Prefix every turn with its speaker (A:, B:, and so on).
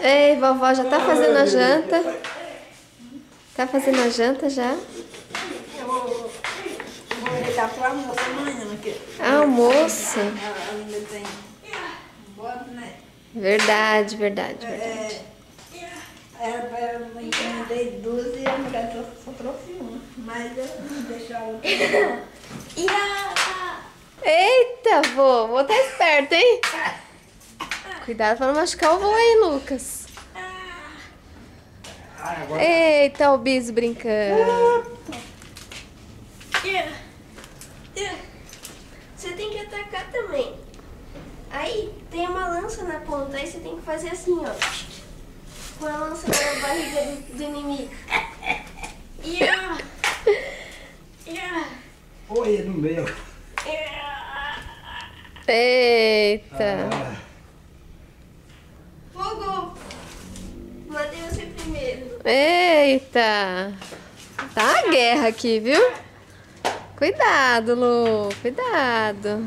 A: Ei, vovó já tá fazendo a janta. Tá fazendo a janta já?
B: Eu vou deitar pro almoço amanhã aqui.
A: Almoço?
B: Ainda tem. Bora, né?
A: Verdade, verdade, verdade.
B: Era pra eu encomendei 12 e a mulher só trouxe uma. Mas eu não deixo ela.
A: Eita, vô tá esperto, hein? Cuidado pra não machucar o vô aí, Lucas. Eita, o bis brincando.
C: Você tem que atacar também. Aí tem uma lança na ponta, aí você tem que fazer assim, ó. Com a lança na barriga do inimigo.
D: Oi, no meio.
A: Eita.
C: Fogo! Matei você primeiro.
A: Eita. Tá uma guerra aqui, viu? Cuidado, Lu. Cuidado.